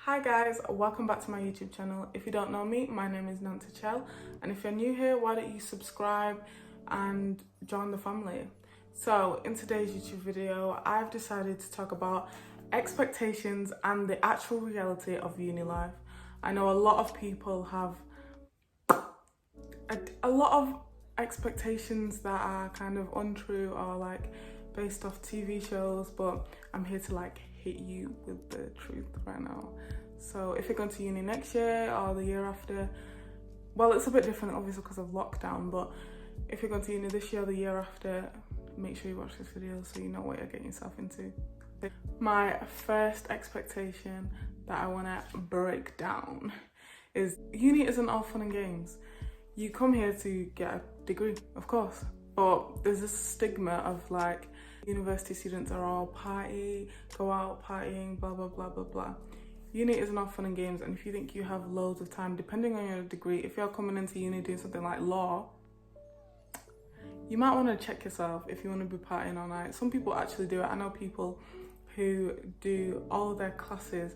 Hi guys, welcome back to my YouTube channel. If you don't know me, my name is Nancychel, and if you're new here, why don't you subscribe and join the family. So in today's YouTube video, I've decided to talk about expectations and the actual reality of uni life. I know a lot of people have a lot of expectations that are kind of untrue or like based off TV shows, but I'm here to like hit you with the truth right now. So if you're going to uni next year or the year after, well, it's a bit different obviously because of lockdown, but if you're going to uni this year or the year after, make sure you watch this video so you know what you're getting yourself into. My first expectation that I want to break down is uni isn't all fun and games. You come here to get a degree, of course, but there's this stigma of like university students are all party, go out partying, blah blah blah blah blah. Uni isn't all fun and games, and if you think you have loads of time, depending on your degree, if you're coming into uni doing something like law, you might want to check yourself if you want to be partying all night. Some people actually do it. I know people who do all their classes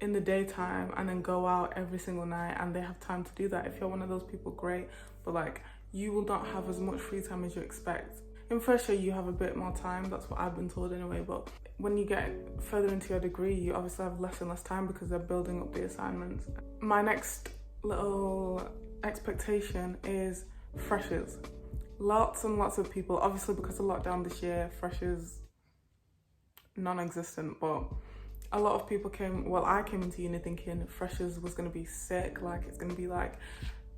in the daytime and then go out every single night, and they have time to do that. If you're one of those people, great, but like you will not have as much free time as you expect. In first year you have a bit more time, that's what I've been told anyway, but when you get further into your degree you obviously have less and less time because they're building up the assignments. My next little expectation is freshers. Lots and lots of people, obviously because of lockdown this year, freshers non-existent, but a lot of people I came into uni thinking freshers was going to be sick, like it's going to be like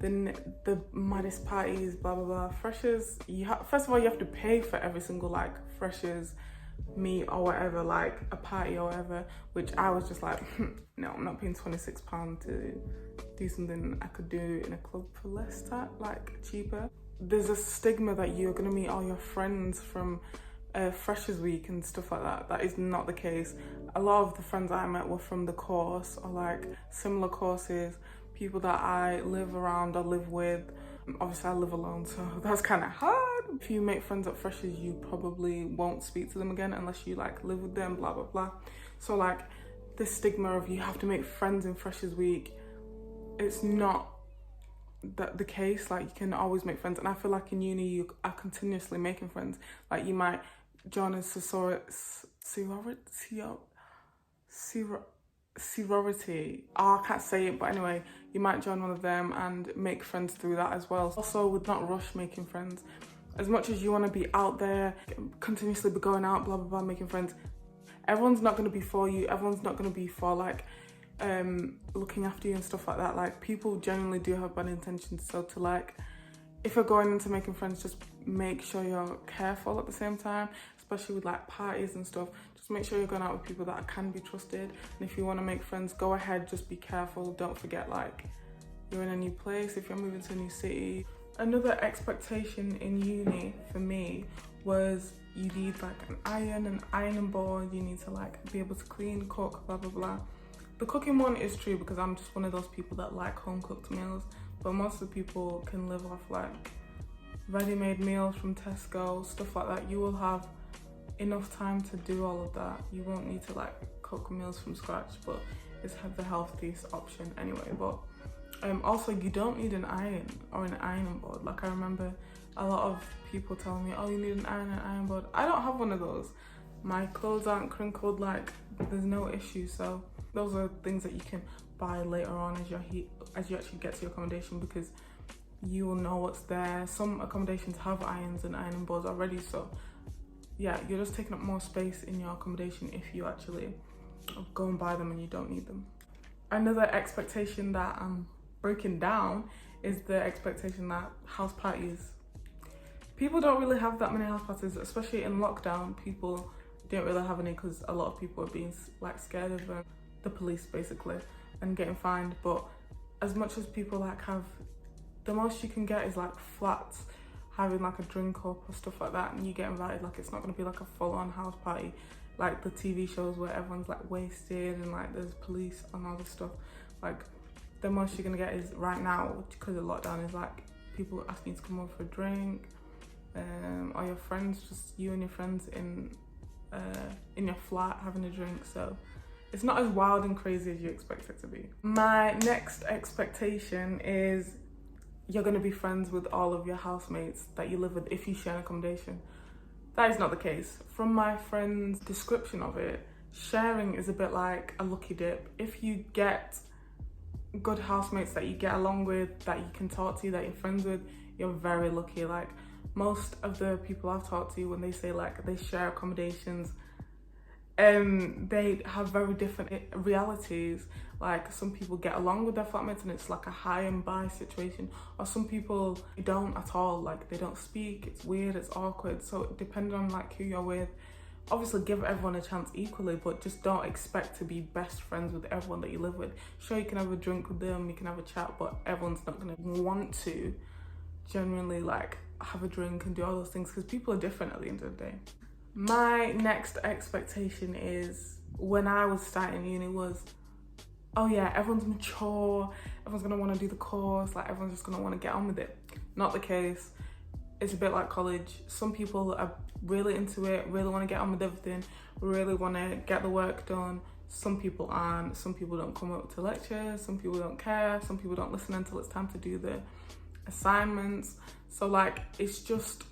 the maddest parties, blah blah blah. Freshers, first of all you have to pay for every single like freshers meet or whatever, like a party or whatever, which I was just like no, I'm not paying £26 to do something I could do in a club for less time, like cheaper. There's a stigma that you're going to meet all your friends from Freshers Week and stuff like that. That is not the case. A lot of the friends I met were from the course or like similar courses, people that I live around or live with. Obviously I live alone, so that's kind of hard. If you make friends at Freshers, you probably won't speak to them again unless you like live with them, blah blah blah. So like this stigma of you have to make friends in Freshers Week, it's not the case. Like you can always make friends, and I feel like in uni you are continuously making friends. Like you might join a sorority. Oh, I can't say it, but anyway, you might join one of them and make friends through that as well. Also, would not rush making friends. As much as you want to be out there, continuously be going out, blah blah blah, making friends, everyone's not going to be for you. Everyone's not going to be for like looking after you and stuff like that. Like people genuinely do have bad intentions, so to like if you're going into making friends, just make sure you're careful at the same time, especially with like parties and stuff. Just make sure you're going out with people that can be trusted, and if you want to make friends, go ahead, just be careful. Don't forget like you're in a new place, if you're moving to a new city. Another expectation in uni for me was you need like an ironing board, you need to like be able to clean, cook, blah blah blah. The cooking one is true because I'm just one of those people that like home cooked meals, but most of the people can live off like ready-made meals from Tesco, stuff like that. You will have enough time to do all of that. You won't need to like cook meals from scratch, but it's the healthiest option anyway. But also you don't need an iron or an ironing board. Like I remember a lot of people telling me, oh, you need an iron board. I don't have one of those. My clothes aren't crinkled, like there's no issue. So those are things that you can buy later on as you actually get to your accommodation, because you will know what's there. Some accommodations have irons and ironing boards already, so yeah, you're just taking up more space in your accommodation if you actually go and buy them and you don't need them. Another expectation that I'm breaking down is the expectation that house parties. People don't really have that many house parties, especially in lockdown. People didn't really have any because a lot of people are being like scared of the police basically and getting fined. But as much as people like have, the most you can get is like flats having like a drink up or stuff like that, and you get invited. Like it's not going to be like a full-on house party like the TV shows where everyone's like wasted and like there's police and all this stuff. Like the most you're going to get is right now, because of lockdown, is like people asking you to come over for a drink, or your friends, just you and your friends in your flat having a drink. So it's not as wild and crazy as you expect it to be. My next expectation is you're going to be friends with all of your housemates that you live with if you share an accommodation. That is not the case. From my friend's description of it, sharing is a bit like a lucky dip. If you get good housemates that you get along with, that you can talk to, that you're friends with, you're very lucky. Like, most of the people I've talked to, when they say like they share accommodations, they have very different realities. Like, some people get along with their flatmates and it's like a high and by situation, or some people don't at all. Like, they don't speak, it's weird, it's awkward. So depending on like who you're with, obviously give everyone a chance equally, but just don't expect to be best friends with everyone that you live with. Sure, you can have a drink with them, you can have a chat, but everyone's not going to want to genuinely like have a drink and do all those things, because people are different at the end of the day. My next expectation is, when I was starting uni, was, oh yeah, everyone's mature, everyone's gonna want to do the course, like everyone's just gonna want to get on with it. Not the case. It's a bit like college. Some people are really into it, really want to get on with everything, really want to get the work done. Some people aren't. Some people don't come up to lectures, some people don't care, some people don't listen until it's time to do the assignments. So like, it's just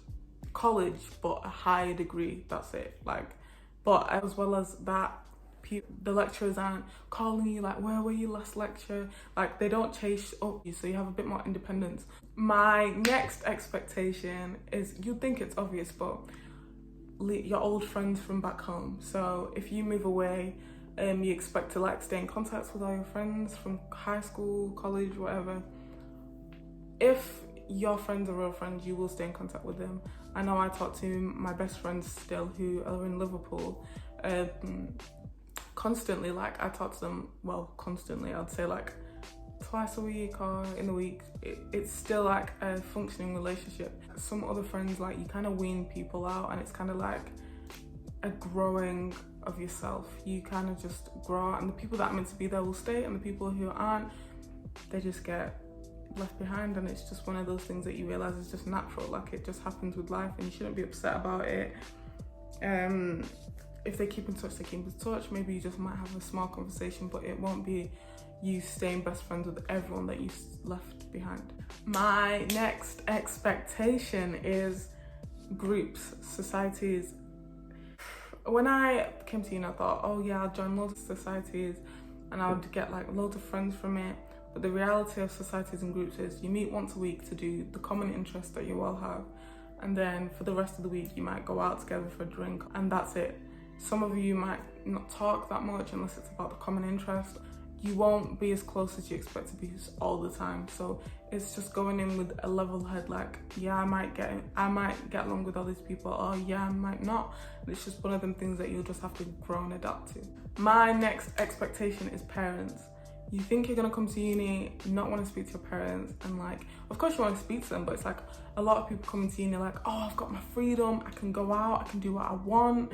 college but a higher degree, that's it. Like, but as well as that, the lecturers aren't calling you like, where were you last lecture? Like, they don't chase up you, so you have a bit more independence. My next expectation is, you'd think it's obvious, but your old friends from back home. So if you move away, you expect to like stay in contact with all your friends from high school, college, whatever. If your friends are real friends, you will stay in contact with them. I know I talk to my best friends still who are in Liverpool constantly. Like, I talk to them, well, constantly, I'd say like twice a week or in a week. It's still like a functioning relationship. Some other friends, like, you kind of wean people out, and it's kind of like a growing of yourself. You kind of just grow out, and the people that are meant to be there will stay, and the people who aren't, they just get left behind. And it's just one of those things that you realize is just natural. Like, it just happens with life, and you shouldn't be upset about it. If they keep in touch, they keep in touch. Maybe you just might have a small conversation, but it won't be you staying best friends with everyone that you left behind. My next expectation is groups, societies. When I came to uni, I thought, oh yeah, I'll join loads of societies and I would get like loads of friends from it. But the reality of societies and groups is you meet once a week to do the common interests that you all have. And then for the rest of the week, you might go out together for a drink, and that's it. Some of you might not talk that much unless it's about the common interest. You won't be as close as you expect to be all the time. So it's just going in with a level head, like, yeah, I might get along with all these people, or yeah, I might not. And it's just one of them things that you'll just have to grow and adapt to. My next expectation is parents. You think you're gonna come to uni, not want to speak to your parents, and like, of course you want to speak to them, but it's like a lot of people coming to uni like, oh, I've got my freedom, I can go out, I can do what I want.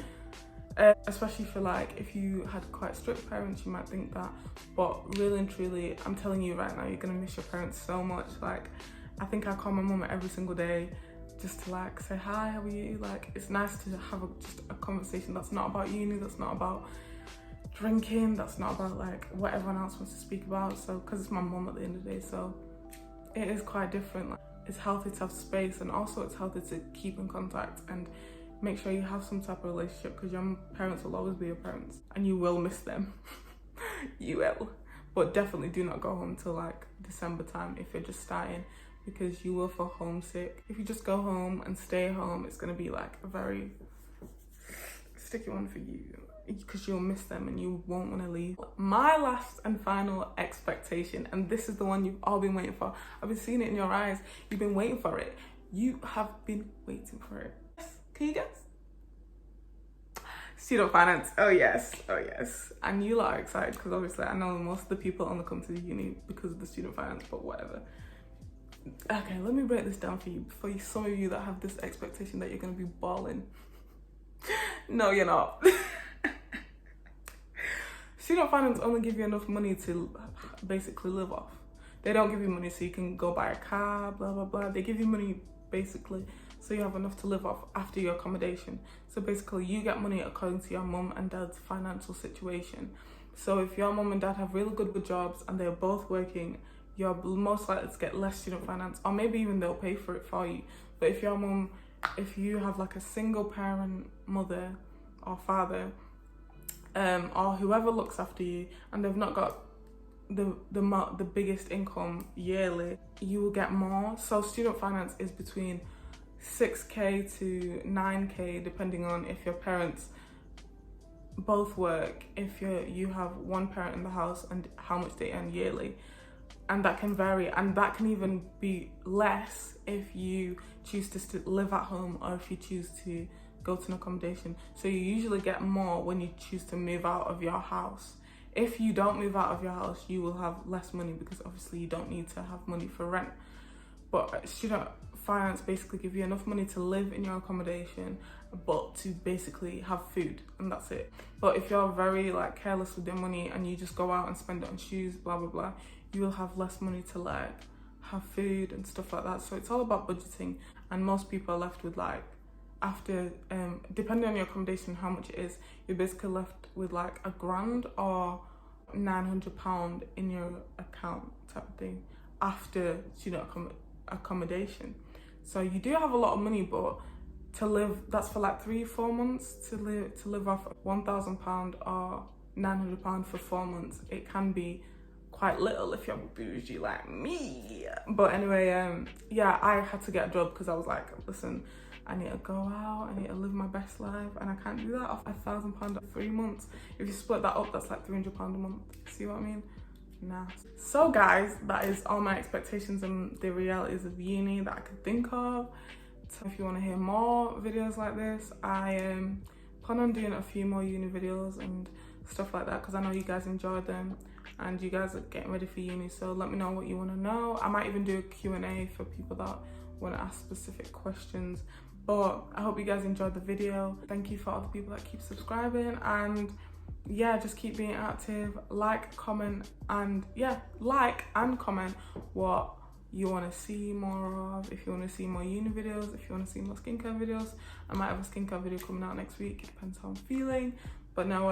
Especially for like, if you had quite strict parents, you might think that, but really and truly, I'm telling you right now, you're gonna miss your parents so much. Like, I think I call my mum every single day just to like say hi, how are you? Like, it's nice to have just a conversation that's not about uni, that's not about drinking, that's not about like what everyone else wants to speak about. So, because it's my mum at the end of the day, so it is quite different. Like, it's healthy to have space, and also it's healthy to keep in contact and make sure you have some type of relationship, because your parents will always be your parents and you will miss them. You will. But definitely do not go home till like December time if you're just starting, because you will feel homesick. If you just go home and stay home, it's going to be like a very sticky one for you, because you'll miss them and you won't want to leave. My last and final expectation, and this is the one you've all been waiting for. I've been seeing it in your eyes. You've been waiting for it. You have been waiting for it. Can you guess? Student finance. Oh yes, oh yes. And you lot are excited because obviously I know most of the people only come to the uni because of the student finance, but whatever. Okay, let me break this down for you, for some of you that have this expectation that you're going to be balling. No, you're not. Student finance only give you enough money to basically live off. They don't give you money so you can go buy a car, blah, blah, blah. They give you money basically so you have enough to live off after your accommodation. So basically you get money according to your mum and dad's financial situation. So if your mum and dad have really good jobs and they're both working, you're most likely to get less student finance, or maybe even they'll pay for it for you. But if you have like a single parent mother or father, or whoever looks after you, and they've not got the biggest income yearly, you will get more. So student finance is between 6k to 9k, depending on if your parents both work, if you have one parent in the house, and how much they earn yearly. And that can vary, and that can even be less if you choose to live at home, or if you choose to go to an accommodation. So you usually get more when you choose to move out of your house. If you don't move out of your house, you will have less money, because obviously you don't need to have money for rent. But student finance basically give you enough money to live in your accommodation, but to basically have food, and that's it. But if you're very like careless with your money and you just go out and spend it on shoes, blah blah blah, you will have less money to like have food and stuff like that. So it's all about budgeting, and most people are left with like, after depending on your accommodation, how much it is, you're basically left with like £1,000 or £900 in your account type of thing after student accommodation. So you do have a lot of money, but to live, that's for like 3-4 months, to live off £1,000 or £900 for 4 months. It can be quite little if you're bougie like me. But anyway, yeah, I had to get a job because I was like, listen, I need to go out, I need to live my best life, and I can't do that off £1,000 for 3 months. If you split that up, that's like £300 a month. See what I mean? Nah. So guys, that is all my expectations and the realities of uni that I could think of. So if you want to hear more videos like this, I plan on doing a few more uni videos and stuff like that, because I know you guys enjoyed them and you guys are getting ready for uni. So let me know what you want to know. I might even do a Q&A for people that want to ask specific questions. But I hope you guys enjoyed the video. Thank you for all the people that keep subscribing, and yeah, just keep being active. Like, comment, and yeah, like and comment what you want to see more of. If you want to see more uni videos, if you want to see more skincare videos, I might have a skincare video coming out next week. It depends how I'm feeling. But now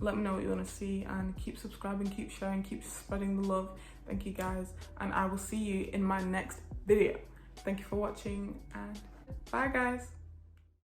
let me know what you want to see, and keep subscribing, keep sharing, keep spreading the love. Thank you guys, and I will see you in my next video. Thank you for watching, and bye guys.